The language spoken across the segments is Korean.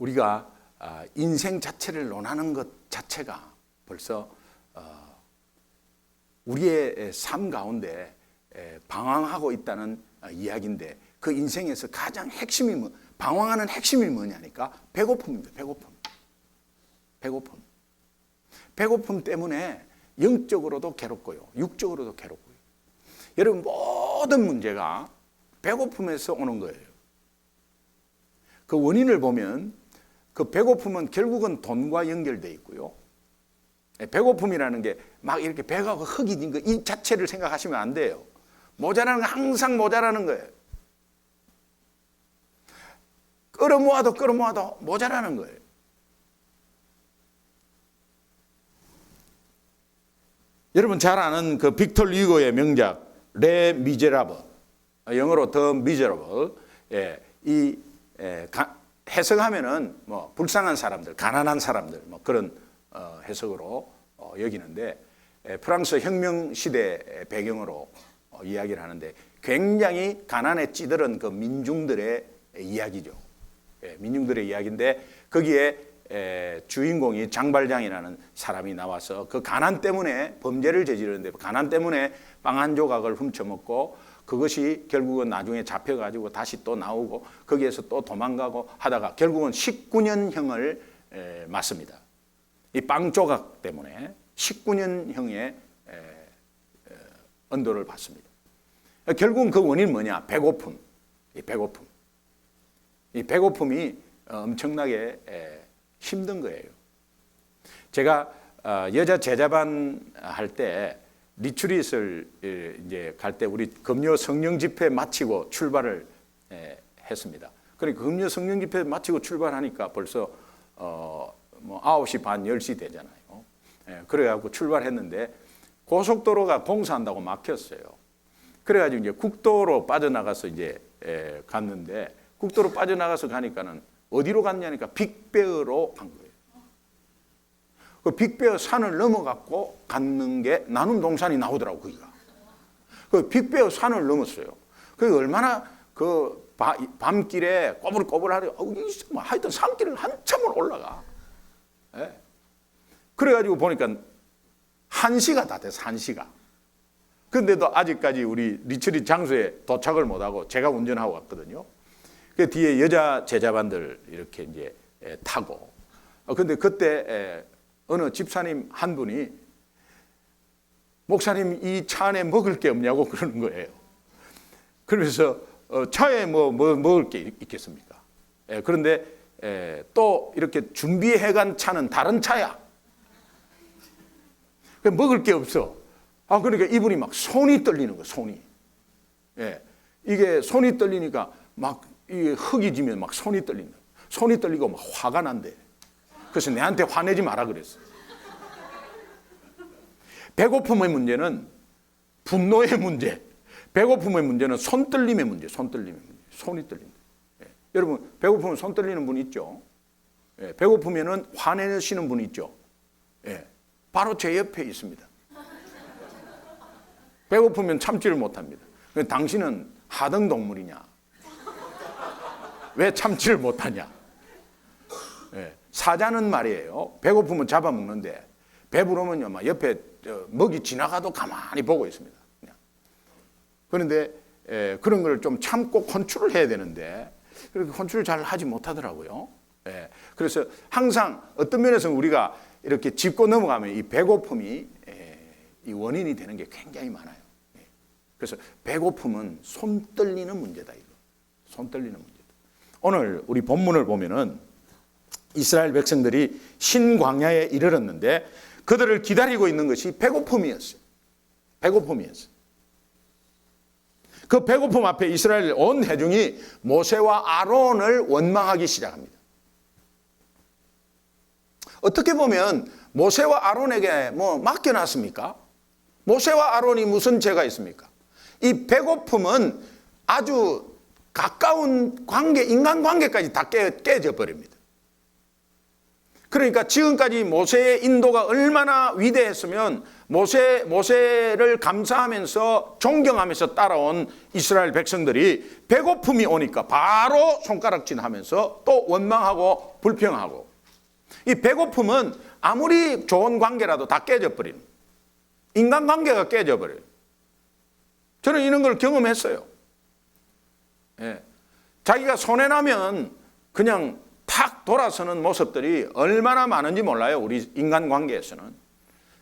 우리가 인생 자체를 논하는 것 자체가 벌써 우리의 삶 가운데 방황하고 있다는 이야기인데, 그 인생에서 가장 핵심이 방황하는 핵심이 뭐냐니까 배고픔입니다. 배고픔 때문에 영적으로도 괴롭고요, 육적으로도 괴롭고요. 여러분, 모든 문제가 배고픔에서 오는 거예요. 그 원인을 보면 그 배고픔은 결국은 돈과 연결되어 있고요. 배고픔이라는 게 막 이렇게 배가 흙이 진 거 이 자체를 생각하시면 안 돼요. 모자라는 거, 항상 모자라는 거예요. 끌어모아도 모자라는 거예요. 여러분 잘 아는 그 빅토르 유고의 명작 레 미제라블, 영어로 더 미제러블, 해석하면은 뭐 불쌍한 사람들, 가난한 사람들, 뭐 그런 해석으로 여기는데, 프랑스 혁명 시대 배경으로 이야기를 하는데, 굉장히 가난에 찌들은 그 민중들의 이야기죠. 민중들의 이야기인데, 거기에 주인공이 장발장이라는 사람이 나와서 그 가난 때문에 범죄를 저지르는데, 가난 때문에 빵 한 조각을 훔쳐먹고, 그것이 결국은 나중에 잡혀가지고 다시 또 나오고, 거기에서 또 도망가고 하다가 결국은 19년형을 맞습니다. 이 빵 조각 때문에 19년형의 언도를 받습니다. 결국은 그 원인은 뭐냐? 배고픔. 이 배고픔이 엄청나게 힘든 거예요. 제가 여자 제자반 할 때 리트릿을 이제 갈 때 우리 금요 성령 집회 마치고 출발을 했습니다. 그러니까 금요 성령 집회 마치고 출발하니까 벌써 뭐 9시 반 10시 되잖아요. 그래가지고 출발했는데 고속도로가 공사한다고 막혔어요. 그래가지고 이제 국도로 빠져나가서 이제 갔는데, 국도로 빠져나가서 가니까는 어디로 갔냐니까 빅베어로 간 거예요. 그 빅베어 산을 넘어갔고 갔는 게 나눔 동산이 나오더라고, 거기가. 그 빅베어 산을 넘었어요. 그 얼마나 그 밤길에 꼬불꼬불하려, 하여튼 산길을 한참을 올라가. 그래가지고 보니까 1시가 다 돼서 1시가. 근데도 아직까지 우리 리트릿 장소에 도착을 못하고 제가 운전하고 갔거든요. 그 뒤에 여자 제자반들 이렇게 이제 타고. 근데 그때 어느 집사님 한 분이, 목사님 이 차 안에 먹을 게 없냐고 그러는 거예요. 그래서 차에 뭐 먹을 게 있겠습니까? 그런데 또 이렇게 준비해간 차는 다른 차야. 먹을 게 없어. 그러니까 이분이 막 손이 떨리는 거야, 손이. 이게 손이 떨리니까 막 이게 흙이 지면 막 손이 떨린다. 손이 떨리고 막 화가 난대. 그래서 내한테 화내지 마라 그랬어. 배고픔의 문제는 분노의 문제, 배고픔의 문제는 손 떨림의 문제, 손이 떨린다. 여러분, 배고프면 손 떨리는 분 있죠? 배고프면은 화내시는 분 있죠? 바로 제 옆에 있습니다. 배고프면 참지를 못합니다. 당신은 하등 동물이냐? 왜 참지를 못하냐? 사자는 말이에요, 배고프면 잡아먹는데 배부르면요, 막 옆에 먹이 지나가도 가만히 보고 있습니다. 그냥. 그런데 그런 걸 좀 참고 컨트롤 해야 되는데, 그렇게 컨트롤 잘 하지 못하더라고요. 그래서 항상 어떤 면에서 우리가 이렇게 짚고 넘어가면 이 배고픔이 이 원인이 되는 게 굉장히 많아요. 그래서 배고픔은 손 떨리는 문제다, 이거. 손 떨리는 문제다. 오늘 우리 본문을 보면은 이스라엘 백성들이 신광야에 이르렀는데 그들을 기다리고 있는 것이 배고픔이었어요. 그 배고픔 앞에 이스라엘 온 회중이 모세와 아론을 원망하기 시작합니다. 어떻게 보면 모세와 아론에게 뭐 맡겨놨습니까? 모세와 아론이 무슨 죄가 있습니까? 이 배고픔은 아주 가까운 관계, 인간관계까지 다 깨져 버립니다. 그러니까 지금까지 모세의 인도가 얼마나 위대했으면 모세를 감사하면서 존경하면서 따라온 이스라엘 백성들이 배고픔이 오니까 바로 손가락질 하면서 또 원망하고 불평하고, 이 배고픔은 아무리 좋은 관계라도 다 깨져버리는, 인간관계가 깨져버려요. 저는 이런 걸 경험했어요. 예. 자기가 손해나면 그냥 탁 돌아서는 모습들이 얼마나 많은지 몰라요. 우리 인간관계에서는.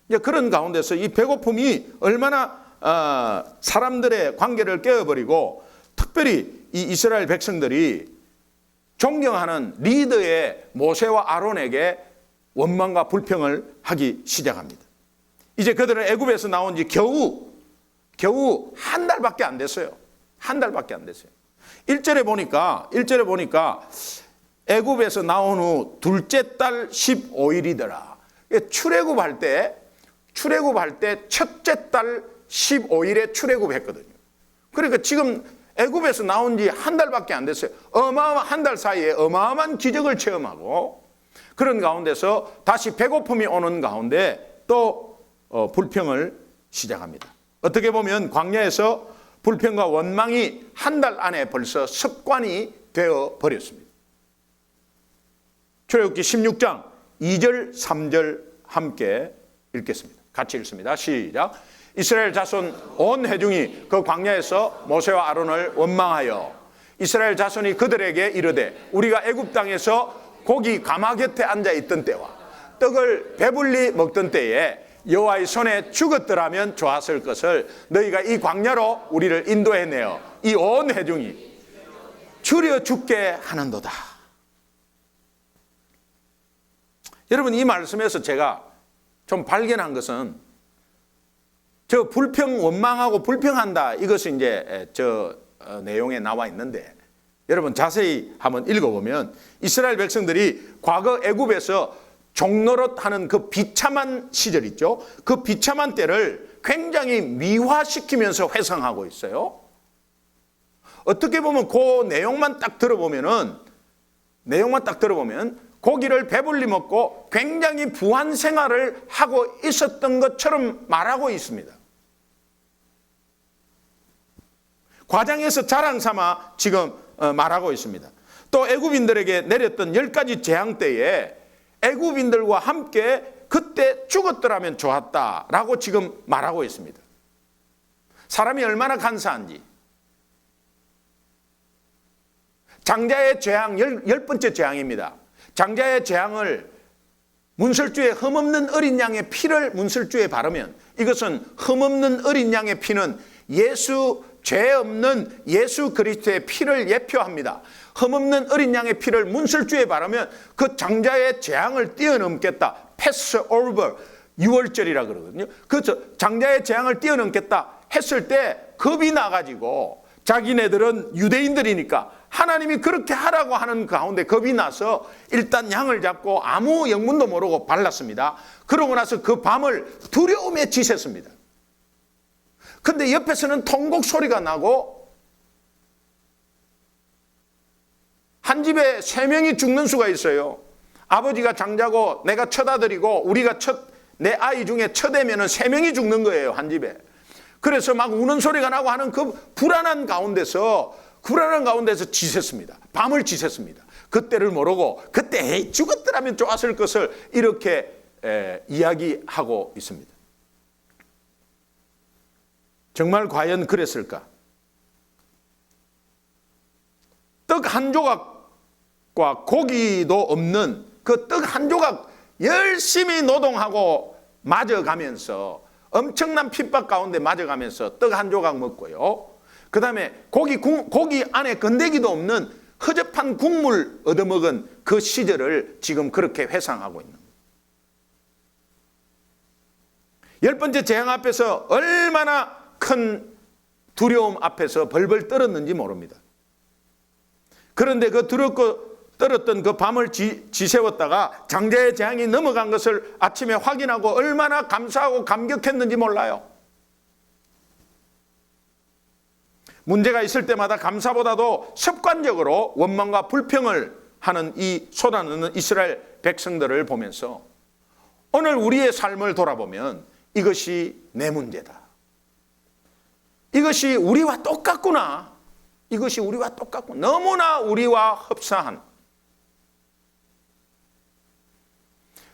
이제 그런 가운데서 이 배고픔이 얼마나 사람들의 관계를 깨어버리고, 특별히 이 이스라엘 백성들이 존경하는 리더의 모세와 아론에게 원망과 불평을 하기 시작합니다. 이제 그들은 애굽에서 나온 지 겨우 한 달밖에 안 됐어요. 한 달밖에 안 됐어요. 1절에 보니까 애굽에서 나온 후 둘째 달 15일이더라. 출애굽할 때 첫째 달 15일에 출애굽했거든요. 그러니까 지금 애굽에서 나온 지 한 달밖에 안 됐어요. 한 달 사이에 어마어마한 기적을 체험하고, 그런 가운데서 다시 배고픔이 오는 가운데 또 불평을 시작합니다. 어떻게 보면 광야에서 불평과 원망이 한 달 안에 벌써 습관이 되어 버렸습니다. 출애굽기 16장 2절 3절 함께 읽겠습니다. 같이 읽습니다. 시작. 이스라엘 자손 온 회중이 그 광야에서 모세와 아론을 원망하여 이스라엘 자손이 그들에게 이르되, 우리가 애굽 땅에서 고기 가마 곁에 앉아 있던 때와 떡을 배불리 먹던 때에 여호와의 손에 죽었더라면 좋았을 것을 너희가 이 광야로 우리를 인도해내어 이 온 회중이 줄여 죽게 하는도다. 여러분, 이 말씀에서 제가 좀 발견한 것은, 저 불평, 원망하고 불평한다, 이것이 이제 내용에 나와 있는데, 여러분 자세히 한번 읽어보면 이스라엘 백성들이 과거 애굽에서 종노릇하는 그 비참한 시절 있죠. 그 비참한 때를 굉장히 미화시키면서 회상하고 있어요. 어떻게 보면 그 내용만 딱 들어보면 고기를 배불리 먹고 굉장히 부한 생활을 하고 있었던 것처럼 말하고 있습니다. 과장해서 자랑 삼아 지금 말하고 있습니다. 또 애굽인들에게 내렸던 10가지 재앙 때에 애굽인들과 함께 그때 죽었더라면 좋았다라고 지금 말하고 있습니다. 사람이 얼마나 간사한지. 장자의 재앙, 10번째 재앙입니다. 장자의 재앙을 문설주에 흠없는 어린 양의 피를 문설주에 바르면, 이것은 흠없는 어린 양의 피는 죄 없는 예수 그리스도의 피를 예표합니다. 흠없는 어린 양의 피를 문설주에 바르면 그 장자의 재앙을 뛰어넘겠다. 패스 오버, 6월절이라 그러거든요. 그 장자의 재앙을 뛰어넘겠다 했을 때 겁이 나가지고, 자기네들은 유대인들이니까 하나님이 그렇게 하라고 하는 가운데 겁이 나서 일단 양을 잡고 아무 영문도 모르고 발랐습니다. 그러고 나서 그 밤을 두려움에 지샜습니다. 근데 옆에서는 통곡 소리가 나고, 한 집에 3명이 죽는 수가 있어요. 아버지가 장자고 내가 첫 아들이고 우리가 내 아이 중에 첫애면은 3명이 죽는 거예요, 한 집에. 그래서 막 우는 소리가 나고 하는 그 불안한 가운데서 지샜습니다. 밤을 지샜습니다. 그때를 모르고 그때 죽었더라면 좋았을 것을 이렇게 이야기하고 있습니다. 정말 과연 그랬을까? 떡 한 조각과 고기도 없는 그 떡 한 조각 열심히 노동하고 맞아가면서, 엄청난 핍박 가운데 맞아가면서 떡 한 조각 먹고요. 그 다음에 고기 안에 건더기도 없는 허접한 국물 얻어먹은 그 시절을 지금 그렇게 회상하고 있는 거예요. 10번째 재앙 앞에서 얼마나 큰 두려움 앞에서 벌벌 떨었는지 모릅니다. 그런데 그 떨었던 그 밤을 지새웠다가 장자의 재앙이 넘어간 것을 아침에 확인하고 얼마나 감사하고 감격했는지 몰라요. 문제가 있을 때마다 감사보다도 습관적으로 원망과 불평을 하는 이 쏟아내는 이스라엘 백성들을 보면서 오늘 우리의 삶을 돌아보면 이것이 내 문제다. 이것이 우리와 똑같구나. 이것이 우리와 똑같고 너무나 우리와 흡사한,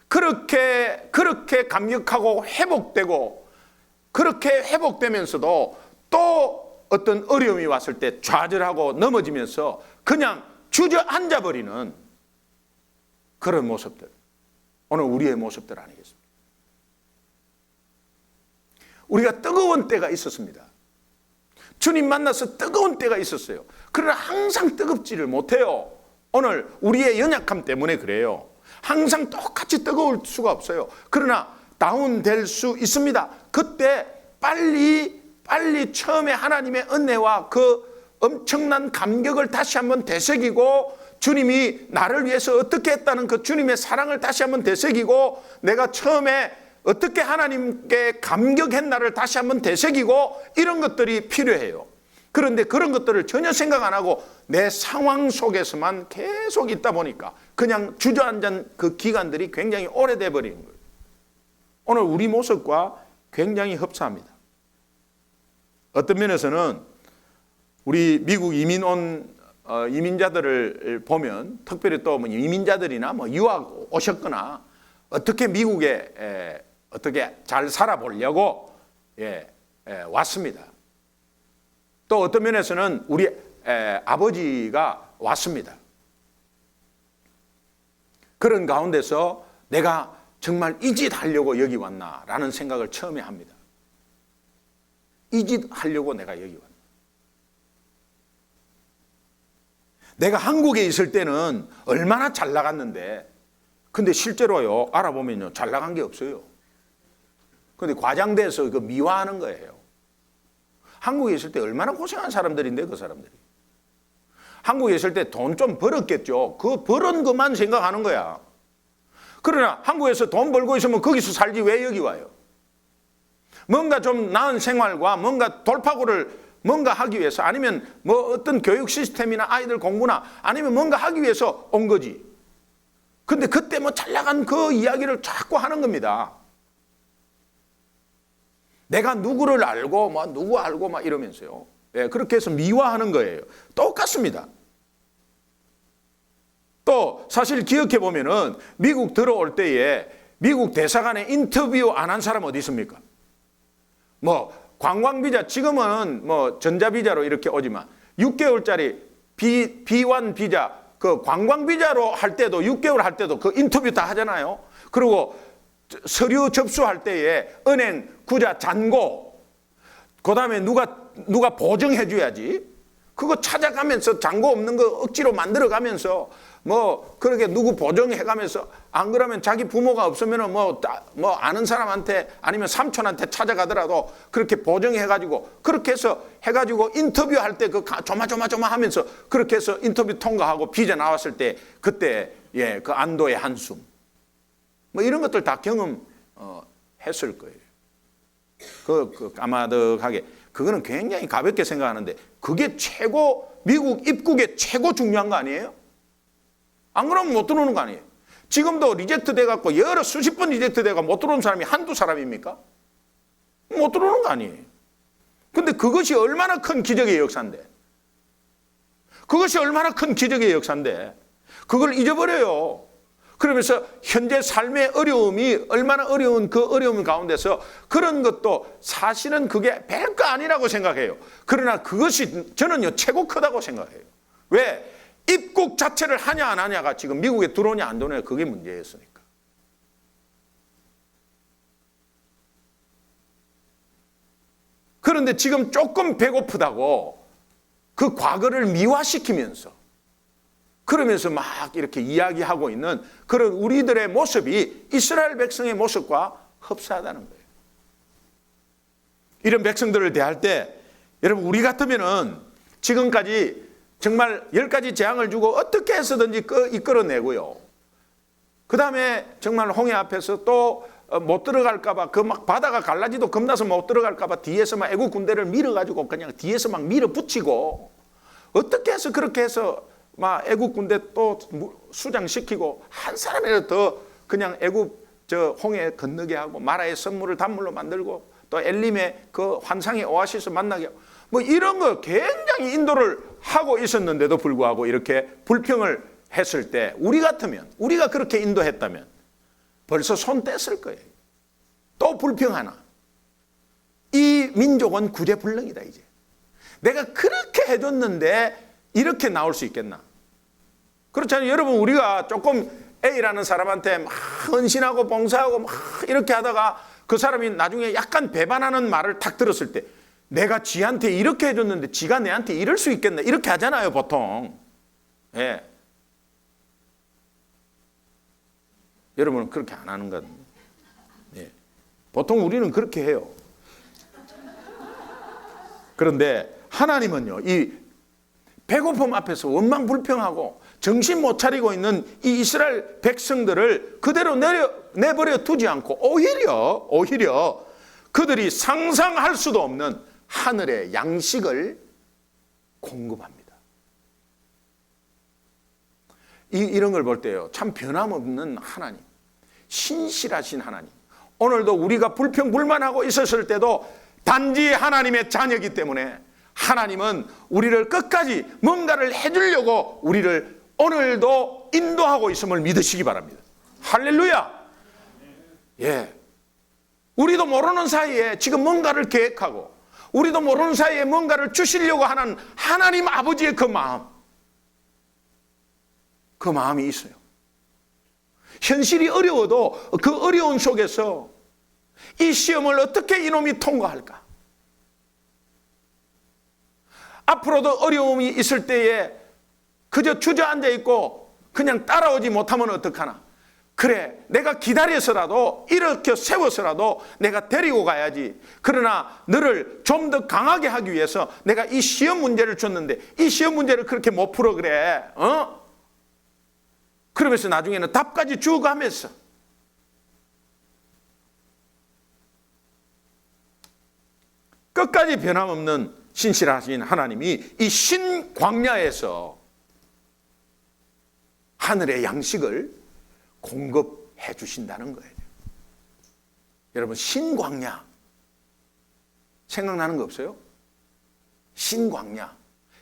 그렇게 감격하고 회복되고, 그렇게 회복되면서도 또 어떤 어려움이 왔을 때 좌절하고 넘어지면서 그냥 주저앉아 버리는 그런 모습들, 오늘 우리의 모습들 아니겠습니까? 우리가 뜨거운 때가 있었습니다. 주님 만나서 뜨거운 때가 있었어요. 그러나 항상 뜨겁지를 못해요. 오늘 우리의 연약함 때문에 그래요. 항상 똑같이 뜨거울 수가 없어요. 그러나 다운될 수 있습니다. 그때 빨리 처음에 하나님의 은혜와 그 엄청난 감격을 다시 한번 되새기고, 주님이 나를 위해서 어떻게 했다는 그 주님의 사랑을 다시 한번 되새기고, 내가 처음에 어떻게 하나님께 감격했나를 다시 한번 되새기고, 이런 것들이 필요해요. 그런데 그런 것들을 전혀 생각 안 하고 내 상황 속에서만 계속 있다 보니까 그냥 주저앉은 그 기간들이 굉장히 오래돼 버리는 거예요. 오늘 우리 모습과 굉장히 흡사합니다. 어떤 면에서는 우리 미국 이민 온 이민자들을 보면, 특별히 또 이민자들이나 유학 오셨거나 어떻게 미국에 어떻게 잘 살아보려고 왔습니다. 또 어떤 면에서는 우리 아버지가 왔습니다. 그런 가운데서 내가 정말 이 짓 하려고 여기 왔나라는 생각을 처음에 합니다. 이 짓 하려고 내가 여기 왔나. 내가 한국에 있을 때는 얼마나 잘 나갔는데, 근데 실제로요, 알아보면요, 잘 나간 게 없어요. 근데 과장돼서 그 미화하는 거예요. 한국에 있을 때 얼마나 고생한 사람들인데, 그 사람들이. 한국에 있을 때 돈 좀 벌었겠죠. 그 벌은 것만 생각하는 거야. 그러나 한국에서 돈 벌고 있으면 거기서 살지 왜 여기 와요? 뭔가 좀 나은 생활과 뭔가 돌파구를 뭔가 하기 위해서, 아니면 어떤 교육 시스템이나 아이들 공부나 아니면 뭔가 하기 위해서 온 거지. 근데 그때 잘 나간 그 이야기를 자꾸 하는 겁니다. 내가 누구를 알고 누구 알고 이러면서요. 그렇게 해서 미화하는 거예요. 똑같습니다. 또 사실 기억해 보면은 미국 들어올 때에 미국 대사관에 인터뷰 안 한 사람 어디 있습니까? 관광비자, 지금은 전자비자로 이렇게 오지만 6개월짜리 B1 비자, 그 관광비자로 할 때도 6개월 할 때도 그 인터뷰 다 하잖아요. 그리고 서류 접수할 때에 은행 구자 잔고, 그 다음에 누가 보증해 줘야지. 그거 찾아가면서 잔고 없는 거 억지로 만들어 가면서 그렇게 누구 보증해 가면서, 안 그러면 자기 부모가 없으면은 아는 사람한테 아니면 삼촌한테 찾아가더라도 그렇게 보증해 가지고, 그렇게 해서 해가지고 인터뷰할 때 그 조마조마 하면서 그렇게 해서 인터뷰 통과하고 비자 나왔을 때 그때 그 안도의 한숨, 이런 것들 다 경험했을 거예요. 그 까마득하게, 그거는 굉장히 가볍게 생각하는데 그게 미국 입국에 최고 중요한 거 아니에요? 안 그러면 못 들어오는 거 아니에요? 지금도 리젝트 돼갖고 수십 번 리젝트 돼가 못 들어오는 사람이 한두 사람입니까? 못 들어오는 거 아니에요? 근데 그것이 얼마나 큰 기적의 역사인데, 그것이 얼마나 큰 기적의 역사인데 그걸 잊어버려요. 그러면서 현재 삶의 어려움이 얼마나 어려운 그 어려움 가운데서 그런 것도 사실은 그게 별거 아니라고 생각해요. 그러나 그것이 저는요 최고 크다고 생각해요. 왜? 입국 자체를 하냐 안 하냐가 지금 미국에 들어오냐 안 들어오냐 그게 문제였으니까. 그런데 지금 조금 배고프다고 그 과거를 미화시키면서, 그러면서 막 이렇게 이야기하고 있는 그런 우리들의 모습이 이스라엘 백성의 모습과 흡사하다는 거예요. 이런 백성들을 대할 때 여러분, 우리 같으면은 지금까지 정말 10가지 재앙을 주고 어떻게 해서든지 이끌어내고요. 그 다음에 정말 홍해 앞에서 또 못 들어갈까봐, 바다가 갈라지도 겁나서 못 들어갈까봐 뒤에서 애국 군대를 밀어가지고 그냥 뒤에서 밀어붙이고, 어떻게 해서 그렇게 해서 애국 군대 또 수장시키고 한 사람이라도 더 그냥 애국 저 홍해 건너게 하고 마라의 선물을 단물로 만들고 또 엘림의 그 환상의 오아시스 만나게 하고 뭐 이런 거 굉장히 인도를 하고 있었는데도 불구하고 이렇게 불평을 했을 때 우리 같으면, 우리가 그렇게 인도했다면 벌써 손 뗐을 거예요. 또 불평하나. 이 민족은 구제불능이다 이제. 내가 그렇게 해줬는데 이렇게 나올 수 있겠나? 그렇잖아요. 여러분, 우리가 조금 A라는 사람한테 막 헌신하고 봉사하고 막 이렇게 하다가 그 사람이 나중에 약간 배반하는 말을 탁 들었을 때 내가 지한테 이렇게 해줬는데 지가 내한테 이럴 수 있겠나? 이렇게 하잖아요, 보통. 예. 여러분은 그렇게 안 하는 것. 예. 보통 우리는 그렇게 해요. 그런데 하나님은요, 이 배고픔 앞에서 원망 불평하고 정신 못 차리고 있는 이 이스라엘 백성들을 그대로 내버려 두지 않고 오히려 그들이 상상할 수도 없는 하늘의 양식을 공급합니다. 이런 걸 볼 때요, 참 변함없는 하나님, 신실하신 하나님. 오늘도 우리가 불평불만하고 있었을 때도 단지 하나님의 자녀이기 때문에 하나님은 우리를 끝까지 뭔가를 해주려고 우리를 오늘도 인도하고 있음을 믿으시기 바랍니다. 할렐루야. 예. 우리도 모르는 사이에 지금 뭔가를 계획하고 우리도 모르는 사이에 뭔가를 주시려고 하는 하나님 아버지의 그 마음이 있어요. 현실이 어려워도 그 어려운 속에서 이 시험을 어떻게 이놈이 통과할까? 앞으로도 어려움이 있을 때에 그저 주저앉아 있고 그냥 따라오지 못하면 어떡하나? 그래, 내가 기다려서라도 이렇게 세워서라도 내가 데리고 가야지. 그러나 너를 좀 더 강하게 하기 위해서 내가 이 시험 문제를 줬는데 이 시험 문제를 그렇게 못 풀어 그래. 그러면서 나중에는 답까지 주어가면서 끝까지 변함없는 신실하신 하나님이 이 신광야에서 하늘의 양식을 공급해 주신다는 거예요. 여러분, 신광야 생각나는 거 없어요?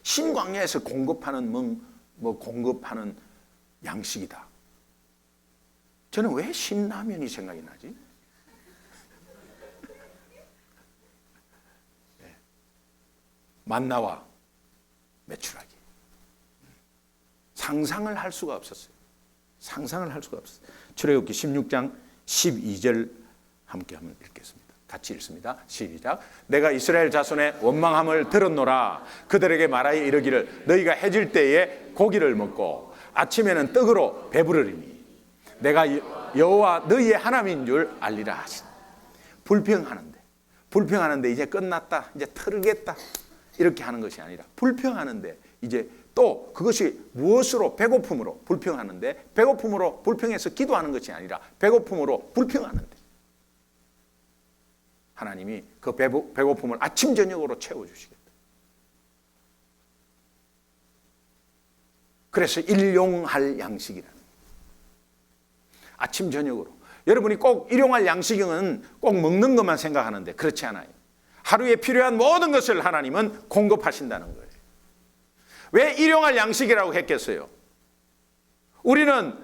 신광야에서 공급하는 공급하는 양식이다. 저는 왜 신라면이 생각이 나지? 만나와 메추라기. 상상을 할 수가 없었어요. 출애굽기 16장 12절 함께 한번 읽겠습니다. 같이 읽습니다. 시작. 내가 이스라엘 자손의 원망함을 들었노라. 그들에게 말하여 이르기를 너희가 해질 때에 고기를 먹고 아침에는 떡으로 배부르리니 내가 여호와 너희의 하나님인 줄 알리라 하시니. 불평하는데 이제 끝났다, 이제 털겠다 이렇게 하는 것이 아니라 불평하는데 이제 또 그것이 무엇으로? 배고픔으로 불평하는데 배고픔으로 불평해서 기도하는 것이 아니라 배고픔으로 불평하는데 하나님이 그 배고픔을 아침 저녁으로 채워주시겠다. 그래서 일용할 양식이라는 거예요. 아침 저녁으로. 여러분이 꼭 일용할 양식은 꼭 먹는 것만 생각하는데 그렇지 않아요. 하루에 필요한 모든 것을 하나님은 공급하신다는 거예요. 왜 일용할 양식이라고 했겠어요? 우리는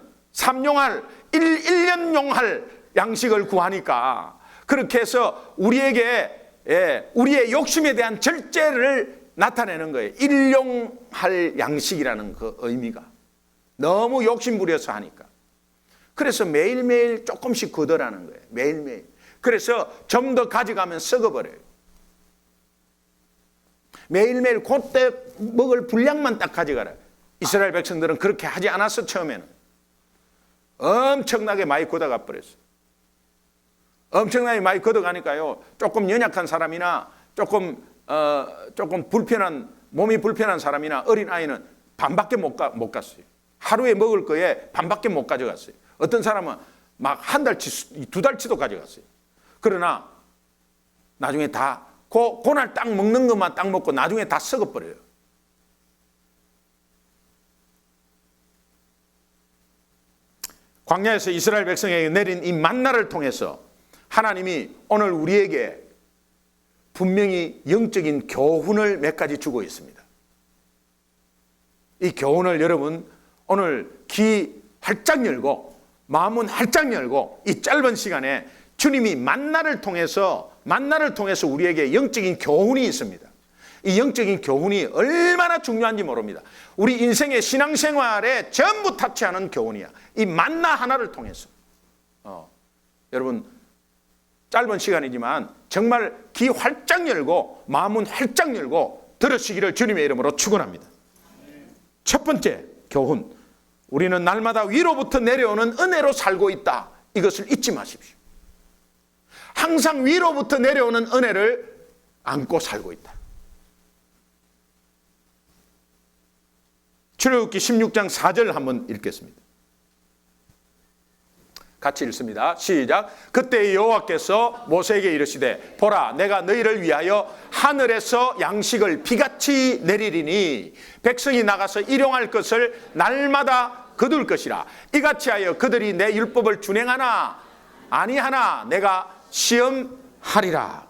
1년용할 양식을 구하니까 그렇게 해서 우리에게 우리의 욕심에 대한 절제를 나타내는 거예요. 일용할 양식이라는 그 의미가 너무 욕심부려서 하니까. 그래서 매일매일 조금씩 걷어라는 거예요. 매일매일. 그래서 좀 더 가져가면 썩어버려요. 매일매일 그때 먹을 분량만 딱 가져가라. 이스라엘 백성들은 그렇게 하지 않았어. 처음에는 엄청나게 많이 걷어가 버렸어. 엄청나게 많이 걷어가니까요, 조금 연약한 사람이나 조금 몸이 불편한 사람이나 어린 아이는 반밖에 못 갔어요. 하루에 먹을 거에 반밖에 못 가져갔어요. 어떤 사람은 막 한 달치, 두 달치도 가져갔어요. 그러나 나중에 다 그날 딱 먹는 것만 딱 먹고 나중에 다 썩어버려요. 광야에서 이스라엘 백성에게 내린 이 만나를 통해서 하나님이 오늘 우리에게 분명히 영적인 교훈을 몇 가지 주고 있습니다. 이 교훈을 여러분 오늘 귀 활짝 열고 마음은 활짝 열고 이 짧은 시간에 주님이 만나를 통해서 우리에게 영적인 교훈이 있습니다. 이 영적인 교훈이 얼마나 중요한지 모릅니다. 우리 인생의 신앙생활에 전부 타치하는 교훈이야. 이 만나 하나를 통해서. 여러분 짧은 시간이지만 정말 귀 활짝 열고 마음은 활짝 열고 들으시기를 주님의 이름으로 축원합니다. 첫 번째 교훈, 우리는 날마다 위로부터 내려오는 은혜로 살고 있다. 이것을 잊지 마십시오. 항상 위로부터 내려오는 은혜를 안고 살고 있다. 출애굽기 16장 4절 한번 읽겠습니다. 같이 읽습니다. 시작. 그때 여호와께서 모세에게 이르시되 보라 내가 너희를 위하여 하늘에서 양식을 비같이 내리리니 백성이 나가서 일용할 것을 날마다 거둘 것이라. 이같이 하여 그들이 내 율법을 준행하나 아니하나 내가 시험하리라.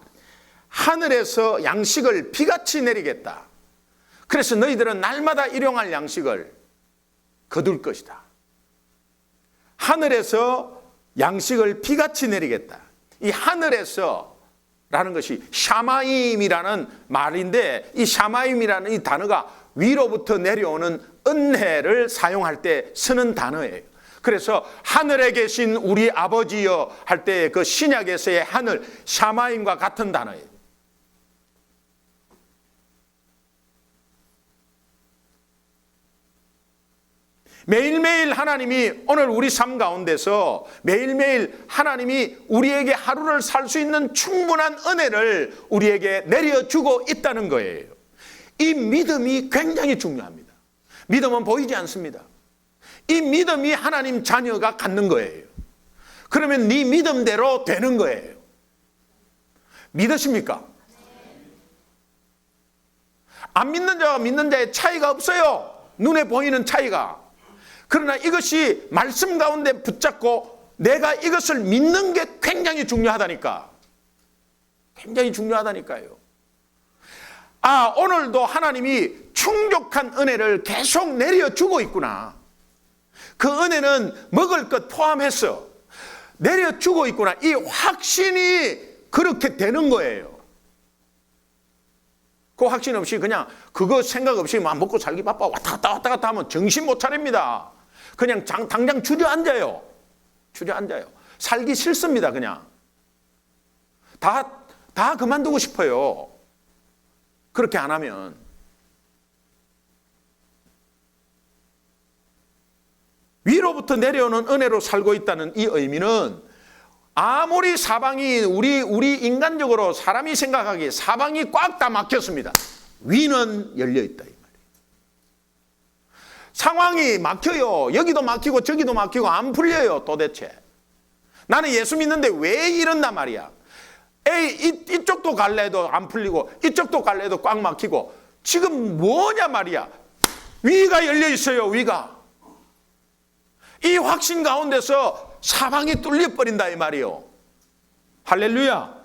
하늘에서 양식을 비같이 내리겠다. 그래서 너희들은 날마다 일용할 양식을 거둘 것이다. 하늘에서 양식을 비같이 내리겠다. 이 하늘에서 라는 것이 샤마임이라는 말인데 이 샤마임이라는 이 단어가 위로부터 내려오는 은혜를 사용할 때 쓰는 단어예요. 그래서 하늘에 계신 우리 아버지여 할 때 그 신약에서의 하늘 샤마임과 같은 단어예요. 매일매일 하나님이 오늘 우리 삶 가운데서 매일매일 하나님이 우리에게 하루를 살 수 있는 충분한 은혜를 우리에게 내려주고 있다는 거예요. 이 믿음이 굉장히 중요합니다. 믿음은 보이지 않습니다. 이 믿음이 하나님 자녀가 갖는 거예요. 그러면 네 믿음대로 되는 거예요. 믿으십니까? 안 믿는 자와 믿는 자의 차이가 없어요. 눈에 보이는 차이가. 그러나 이것이 말씀 가운데 붙잡고 내가 이것을 믿는 게 굉장히 중요하다니까. 굉장히 중요하다니까요. 아, 오늘도 하나님이 충족한 은혜를 계속 내려주고 있구나. 그 은혜는 먹을 것 포함해서 내려주고 있구나. 이 확신이 그렇게 되는 거예요. 그 확신 없이 그냥 그거 생각 없이 막 먹고 살기 바빠 왔다 갔다 하면 정신 못 차립니다. 그냥 당장 주저앉아요. 살기 싫습니다. 그냥 다 그만두고 싶어요. 그렇게 안 하면. 위로부터 내려오는 은혜로 살고 있다는 이 의미는 아무리 사방이 우리 인간적으로 사람이 생각하기에 사방이 꽉 다 막혔습니다. 위는 열려 있다 이 말이에요. 상황이 막혀요. 여기도 막히고 저기도 막히고 안 풀려요. 도대체 나는 예수 믿는데 왜 이런단 말이야. 이쪽도 갈래도 안 풀리고 이쪽도 갈래도 꽉 막히고 지금 뭐냐 말이야. 위가 열려 있어요. 위가. 이 확신 가운데서 사방이 뚫려버린다 이 말이요. 할렐루야.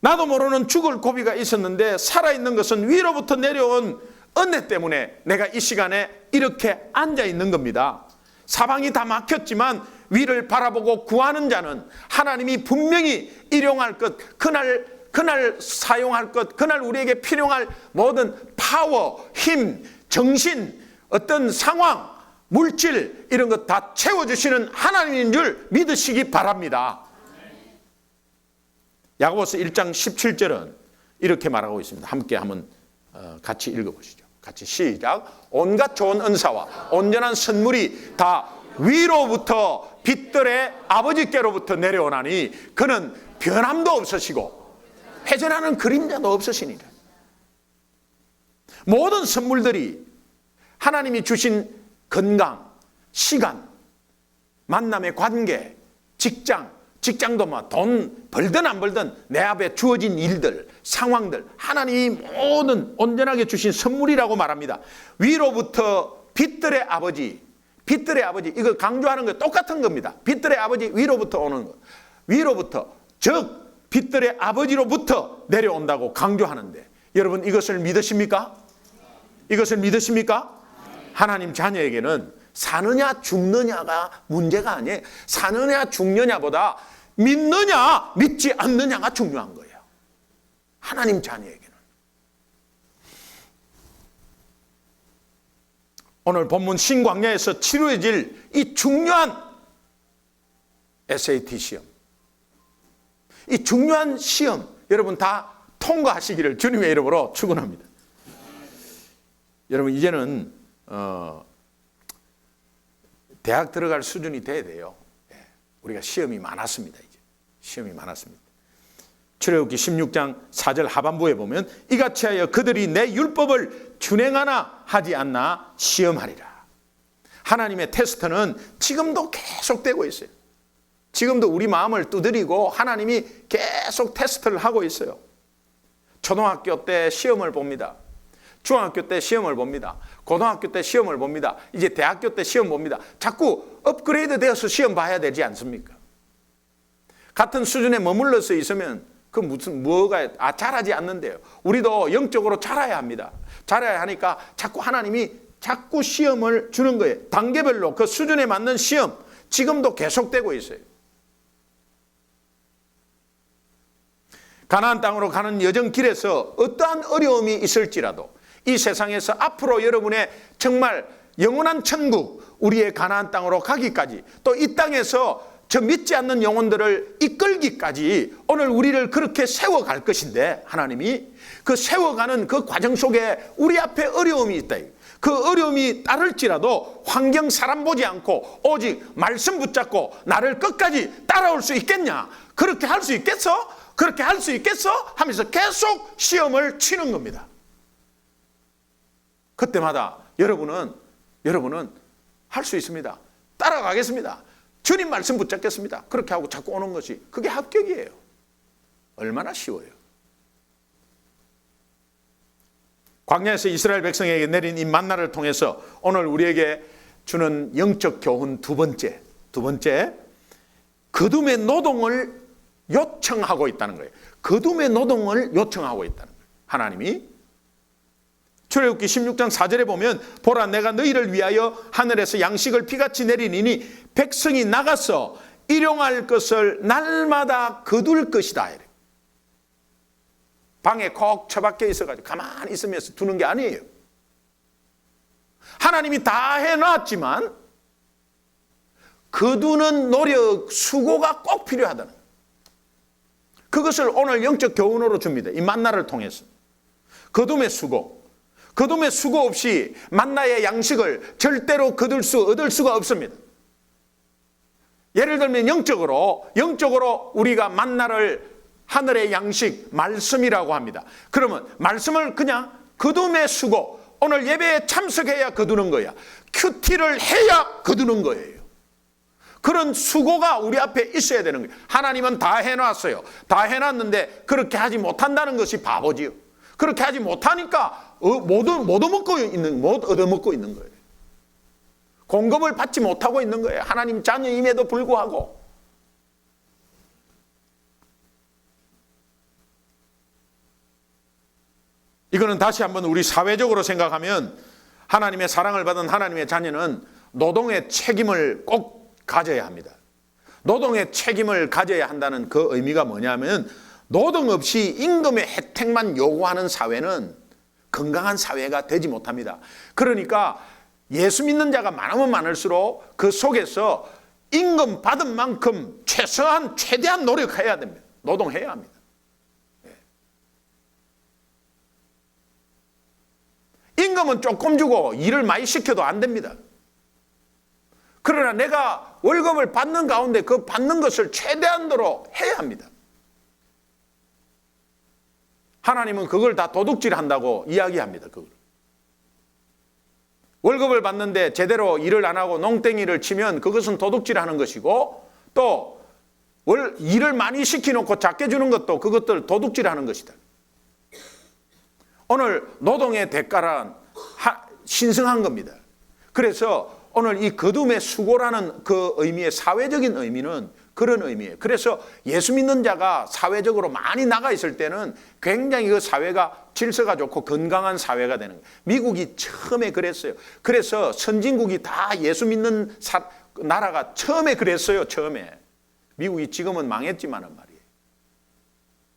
나도 모르는 죽을 고비가 있었는데 살아있는 것은 위로부터 내려온 은혜 때문에 내가 이 시간에 이렇게 앉아있는 겁니다. 사방이 다 막혔지만 위를 바라보고 구하는 자는 하나님이 분명히 일용할 것, 그날 사용할 것, 그날 우리에게 필요할 모든 파워, 힘, 정신, 어떤 상황, 물질 이런 것 다 채워주시는 하나님인 줄 믿으시기 바랍니다. 야고보서 1장 17절은 이렇게 말하고 있습니다. 함께 한번 같이 읽어보시죠. 같이 시작. 온갖 좋은 은사와 온전한 선물이 다 위로부터 빛들의 아버지께로부터 내려오나니 그는 변함도 없으시고 회전하는 그림자도 없으시니라. 모든 선물들이 하나님이 주신 건강, 시간, 만남의 관계, 직장도 뭐 돈 벌든 안 벌든 내 앞에 주어진 일들, 상황들 하나님이 모든 온전하게 주신 선물이라고 말합니다. 위로부터 빛들의 아버지, 빛들의 아버지, 이거 강조하는 거 똑같은 겁니다. 빛들의 아버지 위로부터 오는 거. 위로부터, 즉 빛들의 아버지로부터 내려온다고 강조하는데, 여러분 이것을 믿으십니까? 이것을 믿으십니까? 하나님 자녀에게는 사느냐 죽느냐가 문제가 아니에요. 사느냐 죽느냐보다 믿느냐 믿지 않느냐가 중요한 거예요. 하나님 자녀에게는. 오늘 본문 신광야에서 치루해질 이 중요한 SAT 시험, 이 중요한 시험 여러분 다 통과하시기를 주님의 이름으로 축원합니다. 여러분 이제는 대학 들어갈 수준이 돼야 돼요. 우리가 시험이 많았습니다. 이제 시험이 많았습니다. 출애굽기 16장 4절 하반부에 보면 이같이 하여 그들이 내 율법을 준행하나 하지 않나 시험하리라. 하나님의 테스트는 지금도 계속되고 있어요. 지금도 우리 마음을 두드리고 하나님이 계속 테스트를 하고 있어요. 초등학교 때 시험을 봅니다. 중학교 때 시험을 봅니다. 고등학교 때 시험을 봅니다. 이제 대학교 때 시험 봅니다. 자꾸 업그레이드 되어서 시험 봐야 되지 않습니까? 같은 수준에 머물러서 있으면 그 뭐가 자라지 않는데요. 우리도 영적으로 자라야 합니다. 자라야 하니까 자꾸 하나님이 자꾸 시험을 주는 거예요. 단계별로 그 수준에 맞는 시험 지금도 계속되고 있어요. 가나안 땅으로 가는 여정길에서 어떠한 어려움이 있을지라도 이 세상에서 앞으로 여러분의 정말 영원한 천국, 우리의 가나안 땅으로 가기까지, 또 이 땅에서 저 믿지 않는 영혼들을 이끌기까지 오늘 우리를 그렇게 세워갈 것인데, 하나님이 그 세워가는 그 과정 속에 우리 앞에 어려움이 있다. 그 어려움이 따를지라도 환경 사람 보지 않고 오직 말씀 붙잡고 나를 끝까지 따라올 수 있겠냐? 그렇게 할 수 있겠어? 그렇게 할 수 있겠어? 하면서 계속 시험을 치는 겁니다. 그때마다 여러분은 할 수 있습니다. 따라가겠습니다. 주님 말씀 붙잡겠습니다. 그렇게 하고 자꾸 오는 것이 그게 합격이에요. 얼마나 쉬워요. 광야에서 이스라엘 백성에게 내린 이 만나를 통해서 오늘 우리에게 주는 영적 교훈 두 번째, 거둠의 노동을 요청하고 있다는 거예요. 거둠의 노동을 요청하고 있다는 거예요. 하나님이 출애굽기 16장 4절에 보면 보라 내가 너희를 위하여 하늘에서 양식을 비같이 내리니 백성이 나가서 일용할 것을 날마다 거둘 것이다. 방에 콕 처박혀 있어가지고 가만히 있으면서 두는 게 아니에요. 하나님이 다 해놨지만 거두는 노력, 수고가 꼭 필요하다는 거예요. 그것을 오늘 영적 교훈으로 줍니다. 이 만나를 통해서. 거둠의 수고. 거둠의 수고 없이 만나의 양식을 절대로 얻을 수가 없습니다. 예를 들면 영적으로 우리가 만나를 하늘의 양식, 말씀이라고 합니다. 그러면 말씀을 그냥 거둠의 수고, 오늘 예배에 참석해야 거두는 거야. 큐티를 해야 거두는 거예요. 그런 수고가 우리 앞에 있어야 되는 거예요. 하나님은 다 해놨어요. 다 해놨는데 그렇게 하지 못한다는 것이 바보지요. 그렇게 하지 못하니까 못 얻어먹고 있는 거예요. 공급을 받지 못하고 있는 거예요. 하나님 자녀임에도 불구하고. 이거는 다시 한번 우리 사회적으로 생각하면 하나님의 사랑을 받은 하나님의 자녀는 노동의 책임을 꼭 가져야 합니다. 노동의 책임을 가져야 한다는 그 의미가 뭐냐면 노동 없이 임금의 혜택만 요구하는 사회는 건강한 사회가 되지 못합니다. 그러니까 예수 믿는 자가 많으면 많을수록 그 속에서 임금 받은 만큼 최대한 노력해야 됩니다. 노동해야 합니다. 임금은 조금 주고 일을 많이 시켜도 안 됩니다. 그러나 내가 월급을 받는 가운데 그 받는 것을 최대한도로 해야 합니다. 하나님은 그걸 다 도둑질한다고 이야기합니다. 그걸. 월급을 받는데 제대로 일을 안 하고 농땡이를 치면 그것은 도둑질하는 것이고, 또 일을 많이 시켜놓고 작게 주는 것도 그것들 도둑질하는 것이다. 오늘 노동의 대가란 신성한 겁니다. 그래서 오늘 이 거둠의 수고라는 그 의미의 사회적인 의미는 그런 의미예요. 그래서 예수 믿는 자가 사회적으로 많이 나가 있을 때는 굉장히 그 사회가 질서가 좋고 건강한 사회가 되는 거예요. 미국이 처음에 그랬어요. 그래서 선진국이 다 예수 믿는 나라가 처음에 그랬어요. 처음에. 미국이 지금은 망했지만은 말이에요.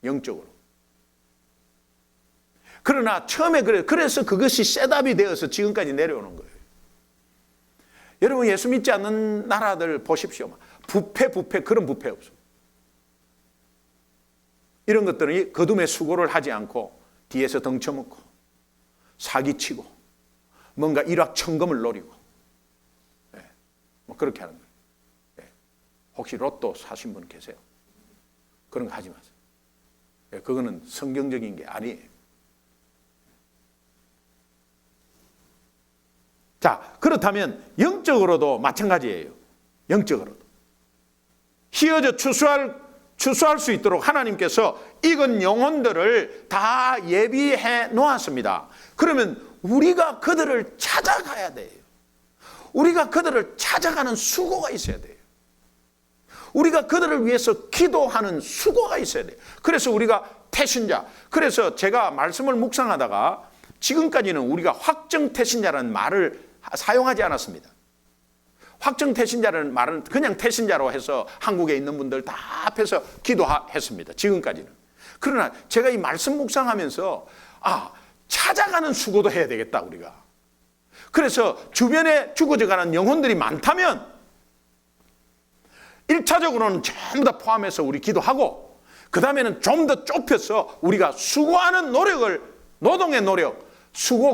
영적으로. 그러나 처음에 그래서 그것이 셋업이 되어서 지금까지 내려오는 거예요. 여러분 예수 믿지 않는 나라들 보십시오. 부패 그런 부패 없어. 이런 것들이 거둠의 수고를 하지 않고 뒤에서 덩쳐먹고 사기치고 뭔가 일확천금을 노리고 뭐 그렇게 하는 거예요. 혹시 로또 사신 분 계세요? 그런 거 하지 마세요. 그거는 성경적인 게 아니에요. 자, 그렇다면 영적으로도 마찬가지예요. 영적으로도. 휘어져 추수할 수 있도록 하나님께서 익은 영혼들을 다 예비해 놓았습니다. 그러면 우리가 그들을 찾아가야 돼요. 우리가 그들을 찾아가는 수고가 있어야 돼요. 우리가 그들을 위해서 기도하는 수고가 있어야 돼요. 그래서 우리가 태신자, 그래서 제가 말씀을 묵상하다가 지금까지는 우리가 확정 태신자라는 말을 사용하지 않았습니다. 확정 태신자라는 말은 그냥 태신자로 해서 한국에 있는 분들 다 앞에서 기도했습니다. 지금까지는. 그러나 제가 이 말씀 묵상하면서 찾아가는 수고도 해야 되겠다 우리가. 그래서 주변에 죽어져가는 영혼들이 많다면 1차적으로는 전부 다 포함해서 우리 기도하고 그 다음에는 좀 더 좁혀서 우리가 수고하는 노동의 노력,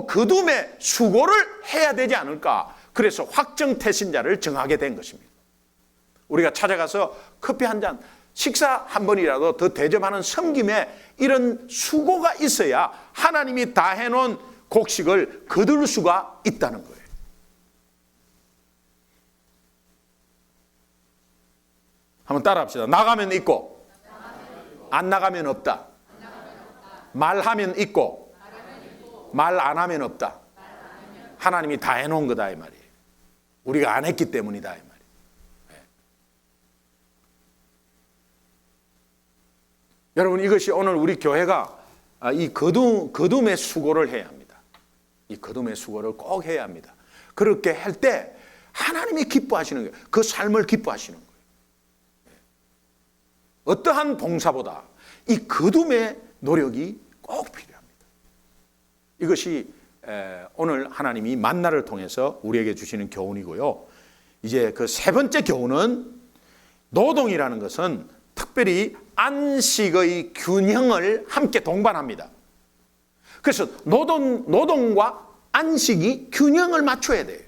거둠의 수고를 해야 되지 않을까. 그래서 확정 태신자를 정하게 된 것입니다. 우리가 찾아가서 커피 한 잔, 식사 한 번이라도 더 대접하는 섬김에 이런 수고가 있어야 하나님이 다 해놓은 곡식을 거둘 수가 있다는 거예요. 한번 따라합시다. 나가면 있고, 안 나가면 없다. 말하면 있고, 말 안 하면 없다. 하나님이 다 해놓은 거다 이 말이에요. 우리가 안 했기 때문이다 이 말이에요. 여러분 이것이 오늘 우리 교회가 이 거둠의 수고를 해야 합니다. 이 거둠의 수고를 꼭 해야 합니다. 그렇게 할 때 하나님이 기뻐하시는 거예요. 그 삶을 기뻐하시는 거예요. 어떠한 봉사보다 이 거둠의 노력이 꼭 필요합니다. 이것이 오늘 하나님이 만나를 통해서 우리에게 주시는 교훈이고요. 이제 그 세 번째 교훈은 노동이라는 것은 특별히 안식의 균형을 함께 동반합니다. 그래서 노동과 안식이 균형을 맞춰야 돼요.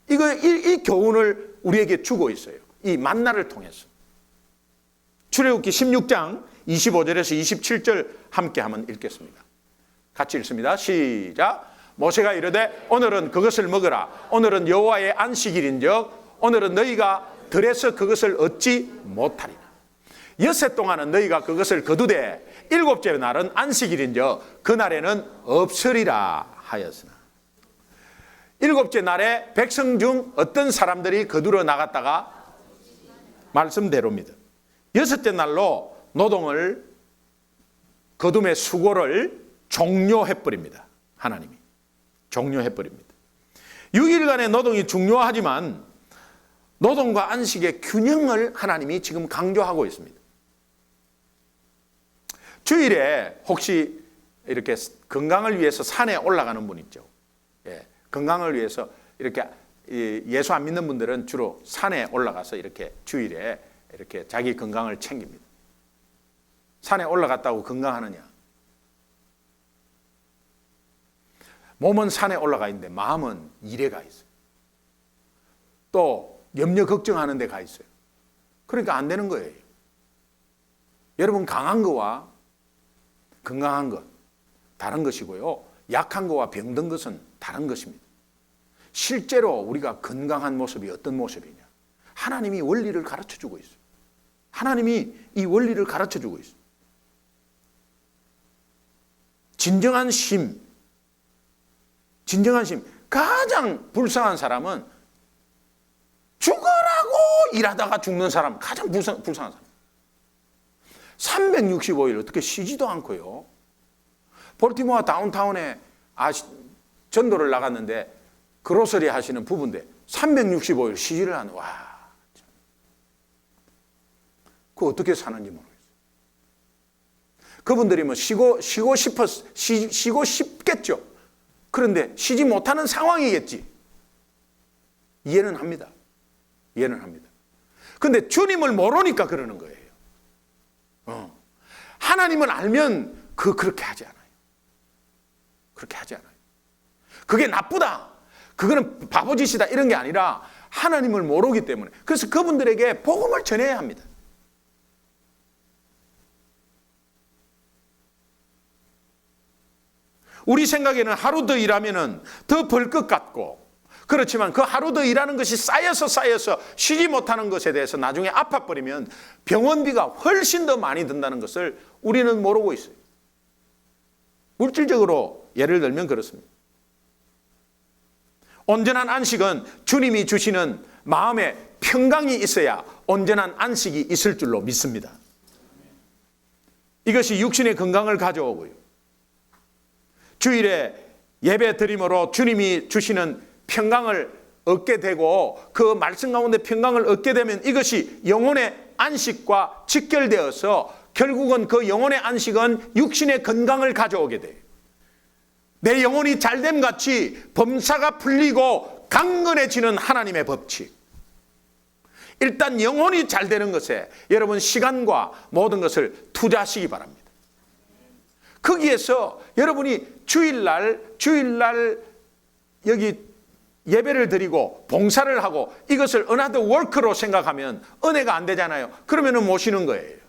이 교훈을 우리에게 주고 있어요. 이 만나를 통해서. 출애굽기 16장 25절에서 27절 함께 한번 읽겠습니다. 같이 읽습니다. 시작. 모세가 이르되 오늘은 그것을 먹으라. 오늘은 여호와의 안식일인즉 오늘은 너희가 들에서 그것을 얻지 못하리라. 엿새 동안은 너희가 그것을 거두되 일곱째 날은 안식일인즉 그날에는 없으리라 하였으나 일곱째 날에 백성 중 어떤 사람들이 거두러 나갔다가 말씀대로입니다. 여섯째 날로 노동을 거둠의 수고를 종료해버립니다. 하나님이 종료해버립니다. 6일간의 노동이 중요하지만 노동과 안식의 균형을 하나님이 지금 강조하고 있습니다. 주일에 혹시 이렇게 건강을 위해서 산에 올라가는 분 있죠. 건강을 위해서 이렇게 예수 안 믿는 분들은 주로 산에 올라가서 이렇게 주일에 이렇게 자기 건강을 챙깁니다. 산에 올라갔다고 건강하느냐? 몸은 산에 올라가 있는데 마음은 일에 가 있어요. 또 염려 걱정하는 데 가 있어요. 그러니까 안 되는 거예요. 여러분 강한 거와 건강한 것 다른 것이고요. 약한 거와 병든 것은 다른 것입니다. 실제로 우리가 건강한 모습이 어떤 모습이냐? 하나님이 원리를 가르쳐주고 있어요. 하나님이 이 원리를 가르쳐주고 있어요. 진정한 심, 가장 불쌍한 사람은 죽어라고 일하다가 죽는 사람, 가장 불쌍한 사람. 365일 어떻게 쉬지도 않고요. 볼티모어 다운타운에 전도를 나갔는데 그로서리 하시는 부부인데 365일 쉬지를 않아. 와, 그 어떻게 사는지 모르겠어요. 그분들이 뭐 쉬고 싶겠죠. 그런데 쉬지 못하는 상황이겠지. 이해는 합니다. 이해는 합니다. 그런데 주님을 모르니까 그러는 거예요. 하나님을 알면 그렇게 하지 않아요. 그렇게 하지 않아요. 그게 나쁘다, 그거는 바보짓이다, 이런 게 아니라 하나님을 모르기 때문에. 그래서 그분들에게 복음을 전해야 합니다. 우리 생각에는 하루 더 일하면 더 벌 것 같고, 그렇지만 그 하루 더 일하는 것이 쌓여서 쉬지 못하는 것에 대해서 나중에 아파버리면 병원비가 훨씬 더 많이 든다는 것을 우리는 모르고 있어요. 물질적으로 예를 들면 그렇습니다. 온전한 안식은 주님이 주시는 마음에 평강이 있어야 온전한 안식이 있을 줄로 믿습니다. 이것이 육신의 건강을 가져오고요, 주일에 예배 드림으로 주님이 주시는 평강을 얻게 되고, 그 말씀 가운데 평강을 얻게 되면 이것이 영혼의 안식과 직결되어서 결국은 그 영혼의 안식은 육신의 건강을 가져오게 돼요. 내 영혼이 잘됨 같이 범사가 풀리고 강건해지는 하나님의 법칙. 일단 영혼이 잘 되는 것에 여러분 시간과 모든 것을 투자하시기 바랍니다. 거기에서 여러분이 주일날 여기 예배를 드리고 봉사를 하고 이것을 another work로 생각하면 은혜가 안 되잖아요. 그러면은 못 쉬는 거예요.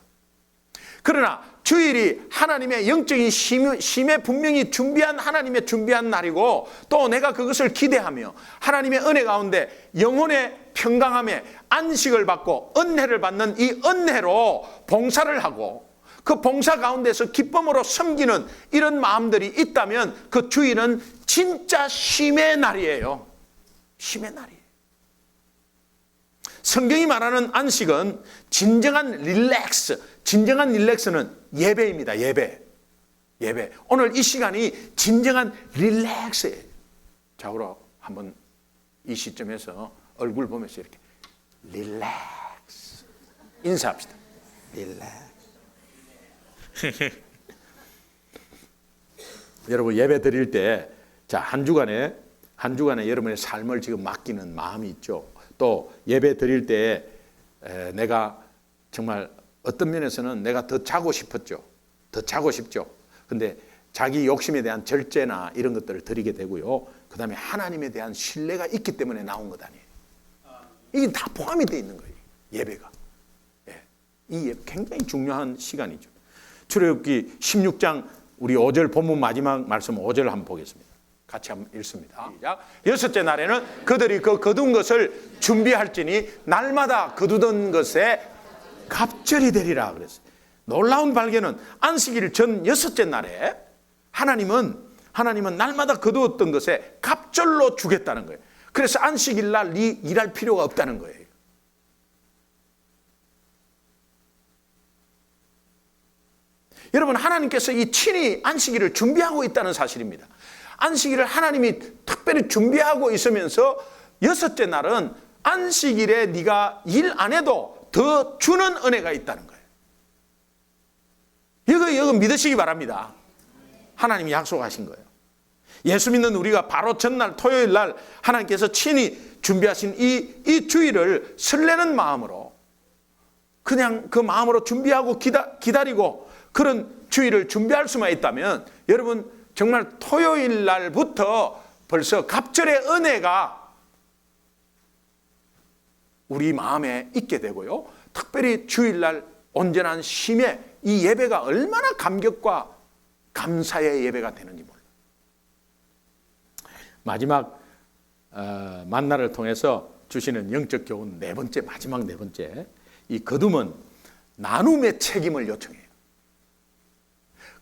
그러나 주일이 하나님의 영적인 심에 분명히 하나님의 준비한 날이고, 또 내가 그것을 기대하며 하나님의 은혜 가운데 영혼의 평강함에 안식을 받고 은혜를 받는 이 은혜로 봉사를 하고, 그 봉사 가운데서 기쁨으로 섬기는 이런 마음들이 있다면 그 주일은 진짜 쉼의 날이에요. 쉼의 날이에요. 성경이 말하는 안식은 진정한 릴렉스는 예배입니다. 예배. 오늘 이 시간이 진정한 릴렉스예요. 좌우로 한번 이 시점에서 얼굴 보면서 이렇게 릴렉스 인사합시다. 릴렉스. 여러분 예배 드릴 때, 자, 한 주간에 여러분의 삶을 지금 맡기는 마음이 있죠. 또 예배 드릴 때 내가 정말 어떤 면에서는 내가 더 자고 싶었죠. 더 자고 싶죠. 근데 자기 욕심에 대한 절제나 이런 것들을 드리게 되고요. 그 다음에 하나님에 대한 신뢰가 있기 때문에 나온 것 아니에요. 이게 다 포함이 되어 있는 거예요. 예배가. 이 예배 굉장히 중요한 시간이죠. 출애굽기 16장 우리 5절 본문 마지막 말씀 5절 한번 보겠습니다. 같이 한번 읽습니다. 시작. 여섯째 날에는 그들이 그 거둔 것을 준비할지니 날마다 거두던 것에 갑절이 되리라 그랬어요. 놀라운 발견은 안식일 전 여섯째 날에 하나님은 날마다 거두었던 것에 갑절로 주겠다는 거예요. 그래서 안식일 날 일할 필요가 없다는 거예요. 여러분, 하나님께서 이 친히 안식일을 준비하고 있다는 사실입니다. 안식일을 하나님이 특별히 준비하고 있으면서 여섯째 날은 안식일에 네가 일 안 해도 더 주는 은혜가 있다는 거예요. 이거 믿으시기 바랍니다. 하나님이 약속하신 거예요. 예수 믿는 우리가 바로 전날 토요일 날 하나님께서 친히 준비하신 이 주일을 설레는 마음으로, 그냥 그 마음으로 준비하고 기다리고 그런 주일을 준비할 수만 있다면 여러분 정말 토요일 날부터 벌써 갑절의 은혜가 우리 마음에 있게 되고요. 특별히 주일날 온전한 쉼의 이 예배가 얼마나 감격과 감사의 예배가 되는지 몰라요. 마지막 만나를 통해서 주시는 영적 교훈 마지막 네 번째, 이 거둠은 나눔의 책임을 요청해요.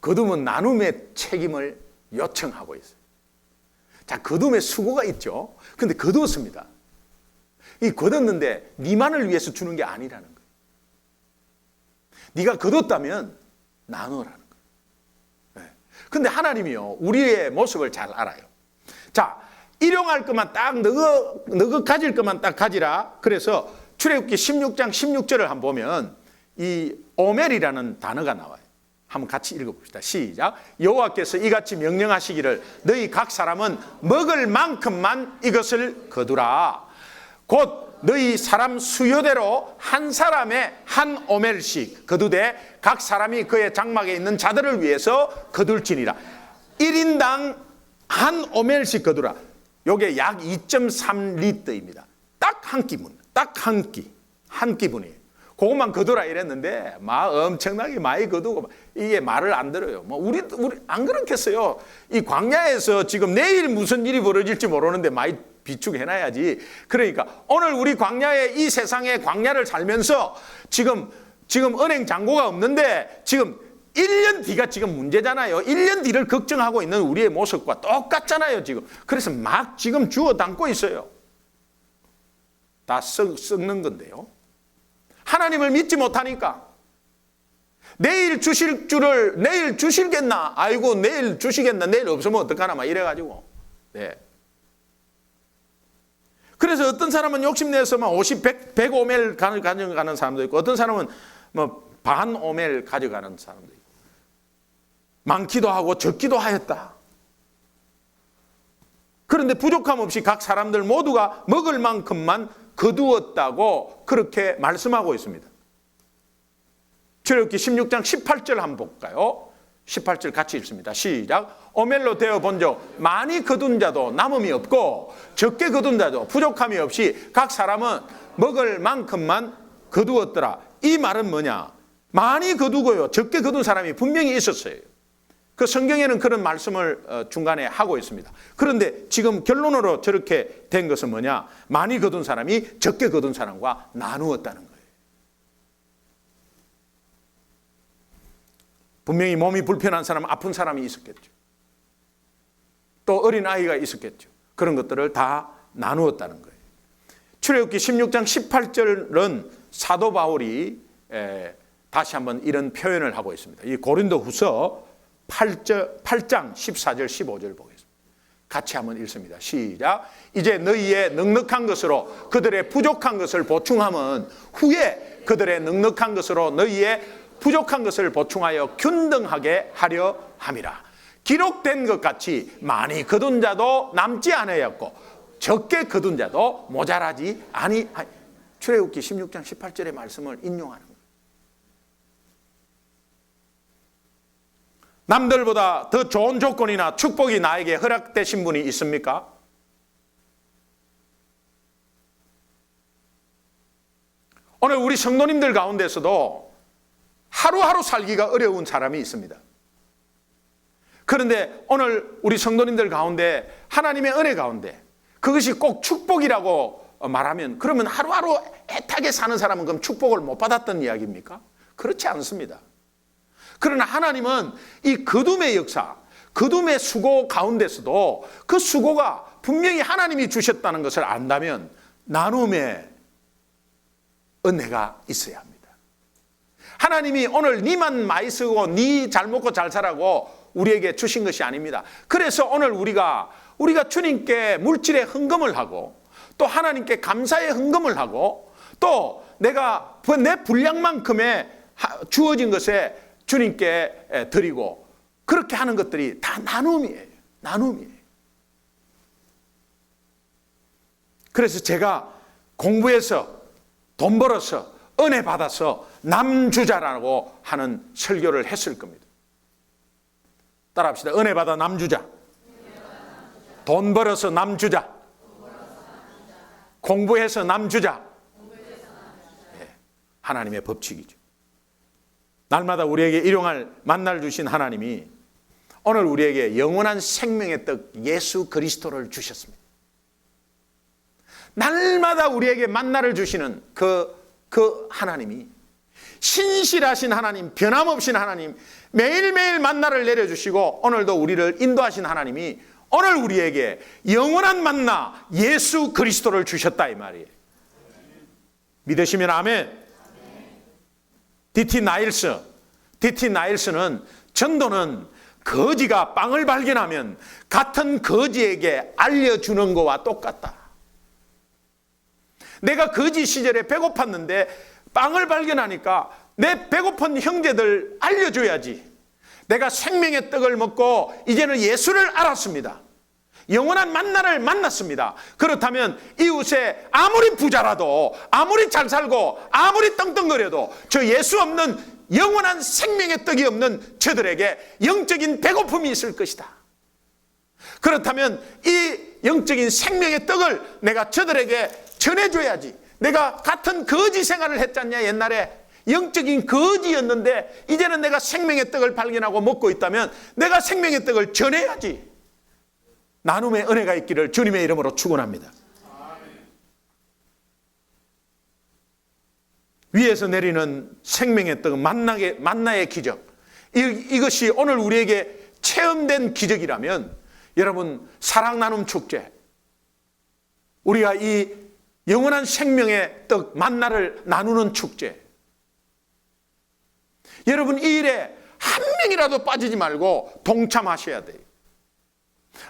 거둠은 나눔의 책임을 요청하고 있어요. 자, 거둠에 수고가 있죠. 근데 거두었습니다. 이 거뒀는데 네만을 위해서 주는 게 아니라는 거예요. 네가 거뒀다면 나누라는 거예요. 근데 하나님이요, 우리의 모습을 잘 알아요. 자, 일용할 것만 딱 너가 가질 것만 딱 가지라. 그래서 출애굽기 16장 16절을 한번 보면 이 오멜이라는 단어가 나와요. 한번 같이 읽어봅시다. 시작. 여호와께서 이같이 명령하시기를 너희 각 사람은 먹을 만큼만 이것을 거두라. 곧 너희 사람 수요대로 한 사람의 한 오멜씩 거두되 각 사람이 그의 장막에 있는 자들을 위해서 거둘지니라. 1인당 한 오멜씩 거두라. 요게 약 2.3리터입니다. 딱 한 끼분, 딱 한 끼분이에요. 그것만 거두라 이랬는데 막 엄청나게 많이 거두고 이게 말을 안 들어요. 뭐 우리 안 그렇겠어요. 이 광야에서 지금 내일 무슨 일이 벌어질지 모르는데 많이 비축해놔야지. 그러니까 오늘 우리 광야에 이 세상의 광야를 살면서 지금 은행 잔고가 없는데 지금 1년 뒤가 지금 문제잖아요. 1년 뒤를 걱정하고 있는 우리의 모습과 똑같잖아요, 지금. 그래서 막 지금 주워 담고 있어요. 다 썩는 건데요. 하나님을 믿지 못하니까 내일 주실 줄을 내일 주실겠나? 아이고, 내일 주시겠나? 내일 없으면 어떡하나? 막 이래가지고. 네. 그래서 어떤 사람은 욕심내서 막 100오멜 가져가는 사람도 있고, 어떤 사람은 뭐 반 오멜 가져가는 사람도 있고, 많기도 하고 적기도 하였다. 그런데 부족함 없이 각 사람들 모두가 먹을 만큼만 거두었다고 그렇게 말씀하고 있습니다. 출애굽기 16장 18절 한번 볼까요? 18절 같이 읽습니다. 시작. 오멜로 되어 본즉 많이 거둔 자도 남음이 없고 적게 거둔 자도 부족함이 없이 각 사람은 먹을 만큼만 거두었더라. 이 말은 뭐냐? 많이 거두고요, 적게 거둔 사람이 분명히 있었어요. 그 성경에는 그런 말씀을 중간에 하고 있습니다. 그런데 지금 결론으로 저렇게 된 것은 뭐냐? 많이 거둔 사람이 적게 거둔 사람과 나누었다는 거예요. 분명히 몸이 불편한 사람, 아픈 사람이 있었겠죠. 또 어린아이가 있었겠죠. 그런 것들을 다 나누었다는 거예요. 출애굽기 16장 18절은 사도 바울이 다시 한번 이런 표현을 하고 있습니다. 이 고린도후서 8장 14절 15절 보겠습니다. 같이 한번 읽습니다. 시작. 이제 너희의 넉넉한 것으로 그들의 부족한 것을 보충함은 후에 그들의 넉넉한 것으로 너희의 부족한 것을 보충하여 균등하게 하려 함이라. 기록된 것 같이 많이 거둔 자도 남지 않으였고 적게 거둔 자도 모자라지 아니. 출애굽기 16장 18절의 말씀을 인용하는 거예요. 남들보다 더 좋은 조건이나 축복이 나에게 허락되신 분이 있습니까? 오늘 우리 성도님들 가운데서도 하루하루 살기가 어려운 사람이 있습니다. 그런데 오늘 우리 성도님들 가운데 하나님의 은혜 가운데 그것이 꼭 축복이라고 말하면 그러면 하루하루 애타게 사는 사람은 그럼 축복을 못 받았던 이야기입니까? 그렇지 않습니다. 그러나 하나님은 이 거둠의 역사, 거둠의 수고 가운데서도 그 수고가 분명히 하나님이 주셨다는 것을 안다면 나눔의 은혜가 있어야 합니다. 하나님이 오늘 니만 많이 쓰고 니 잘 먹고 잘 살라고 우리에게 주신 것이 아닙니다. 그래서 오늘 우리가 주님께 물질의 헌금을 하고 또 하나님께 감사의 헌금을 하고 또 내가 내 분량만큼의 주어진 것에 주님께 드리고 그렇게 하는 것들이 다 나눔이에요. 나눔이에요. 그래서 제가 공부해서 돈 벌어서 은혜 받아서 남주자라고 하는 설교를 했을 겁니다. 따라합시다. 은혜 받아 남주자. 돈 벌어서 남주자. 공부해서 남주자. 네, 하나님의 법칙이죠. 날마다 우리에게 일용할 만나를 주신 하나님이 오늘 우리에게 영원한 생명의 떡 예수 그리스도를 주셨습니다. 날마다 우리에게 만나를 주시는 그 하나님이 신실하신 하나님, 변함없인 하나님, 매일매일 만나를 내려주시고 오늘도 우리를 인도하신 하나님이 오늘 우리에게 영원한 만나 예수 그리스도를 주셨다 이 말이에요. 믿으시면 아멘. D.T. 나일스는 전도는 거지가 빵을 발견하면 같은 거지에게 알려주는 것과 똑같다. 내가 거지 시절에 배고팠는데 빵을 발견하니까 내 배고픈 형제들 알려줘야지. 내가 생명의 떡을 먹고 이제는 예수를 알았습니다. 영원한 만나를 만났습니다. 그렇다면 이웃에 아무리 부자라도, 아무리 잘 살고, 아무리 떵떵거려도 저 예수 없는 영원한 생명의 떡이 없는 저들에게 영적인 배고픔이 있을 것이다. 그렇다면 이 영적인 생명의 떡을 내가 저들에게 전해줘야지. 내가 같은 거지 생활을 했잖냐. 옛날에 영적인 거지였는데 이제는 내가 생명의 떡을 발견하고 먹고 있다면 내가 생명의 떡을 전해야지. 나눔의 은혜가 있기를 주님의 이름으로 축원합니다. 위에서 내리는 생명의 떡은 만나의 기적. 이것이 오늘 우리에게 체험된 기적이라면 여러분, 사랑 나눔 축제, 우리가 이 영원한 생명의 떡 만나를 나누는 축제, 여러분 이 일에 한 명이라도 빠지지 말고 동참하셔야 돼요.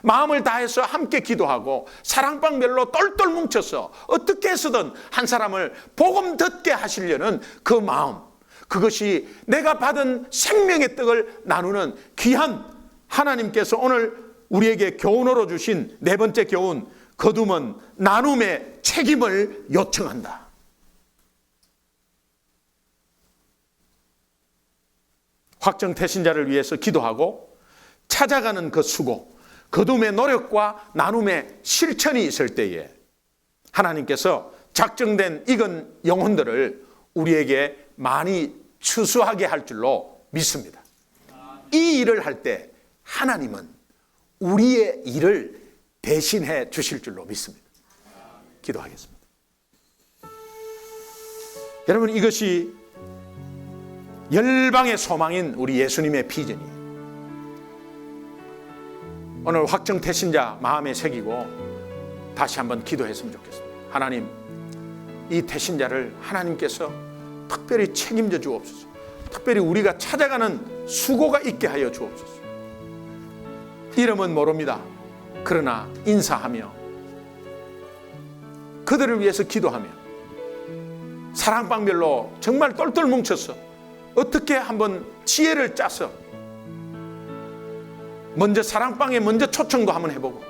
마음을 다해서 함께 기도하고 사랑방별로 똘똘 뭉쳐서 어떻게 해서든 한 사람을 복음 듣게 하시려는 그 마음, 그것이 내가 받은 생명의 떡을 나누는 귀한 하나님께서 오늘 우리에게 교훈으로 주신 네 번째 교훈, 거두면 나눔의 책임을 요청한다. 확정태신자를 위해서 기도하고 찾아가는 그 수고, 거둠의 노력과 나눔의 실천이 있을 때에 하나님께서 작정된 익은 영혼들을 우리에게 많이 추수하게 할 줄로 믿습니다. 이 일을 할 때 하나님은 우리의 일을 대신해 주실 줄로 믿습니다. 기도하겠습니다. 여러분, 이것이 열방의 소망인 우리 예수님의 비전이에요. 오늘 확정태신자 마음에 새기고 다시 한번 기도했으면 좋겠습니다. 하나님, 이 태신자를 하나님께서 특별히 책임져 주옵소서. 특별히 우리가 찾아가는 수고가 있게 하여 주옵소서. 이름은 모릅니다. 그러나 인사하며 그들을 위해서 기도하며 사랑방별로 정말 똘똘 뭉쳐서 어떻게 한번 지혜를 짜서 먼저 사랑방에 먼저 초청도 한번 해보고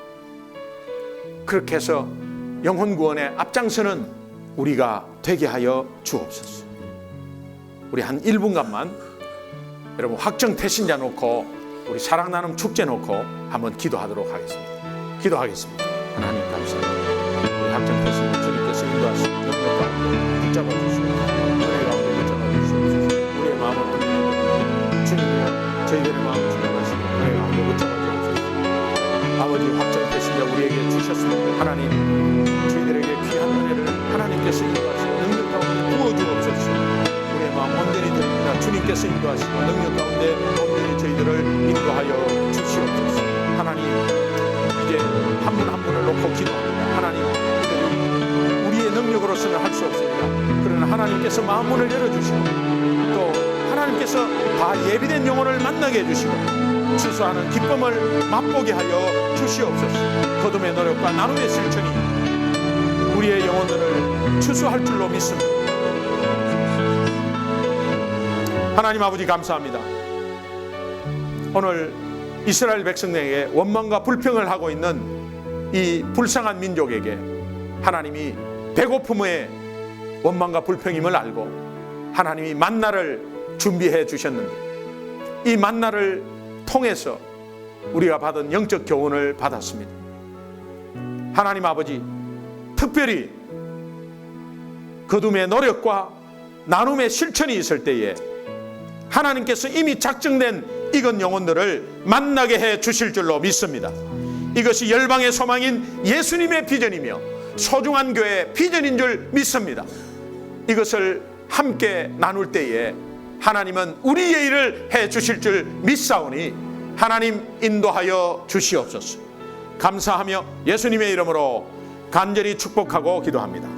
그렇게 해서 영혼 구원에 앞장서는 우리가 되게 하여 주옵소서. 우리 한 1분간만 여러분 확정태신자 놓고 우리 사랑나눔 축제 놓고 한번 기도하도록 하겠습니다. 기도하겠습니다. 하나님 감사합니다. 우리 확정태신자 주님께서 인도하시는 능력 가운데 붙잡아 주시옵소서. 은혜 가운데 붙잡아 주시옵소서. 우리의 마음을 올리는 주님이여 저희들의 마음을 주장하시고 은혜 가운데 붙잡아 주옵소서. 아버지 확정태신자 우리에게 주셨습니다. 하나님 저희들에게 귀한 은혜를 하나님께서 인도하시고 능력 가운데 부어주옵소서. 우리의 마음 온전히 드립니다. 주님께서 인도하시고 능력 가운데 온전히 저희들을 인도하여 주시옵소서. 하나님 이제 한 분 한 분을 놓고 기도합니다. 하나님 우리의 능력으로서는 할 수 없습니다. 그러나 하나님께서 마음 문을 열어주시고 또 하나님께서 다 예비된 영혼을 만나게 해주시고 추수하는 기쁨을 맛보게 하여 주시옵소서. 거듭의 노력과 나눔의 실천이 우리의 영혼들을 추수할 줄로 믿습니다. 하나님 아버지 감사합니다. 오늘 이스라엘 백성에게 원망과 불평을 하고 있는 이 불쌍한 민족에게 하나님이 배고픔의 원망과 불평임을 알고 하나님이 만나를 준비해 주셨는데 이 만나를 통해서 우리가 받은 영적 교훈을 받았습니다. 하나님 아버지 특별히 거둠의 노력과 나눔의 실천이 있을 때에 하나님께서 이미 작정된 익은 영혼들을 만나게 해 주실 줄로 믿습니다. 이것이 열방의 소망인 예수님의 비전이며 소중한 교회의 비전인 줄 믿습니다. 이것을 함께 나눌 때에 하나님은 우리의 일을 해 주실 줄 믿사오니 하나님 인도하여 주시옵소서. 감사하며 예수님의 이름으로 간절히 축복하고 기도합니다.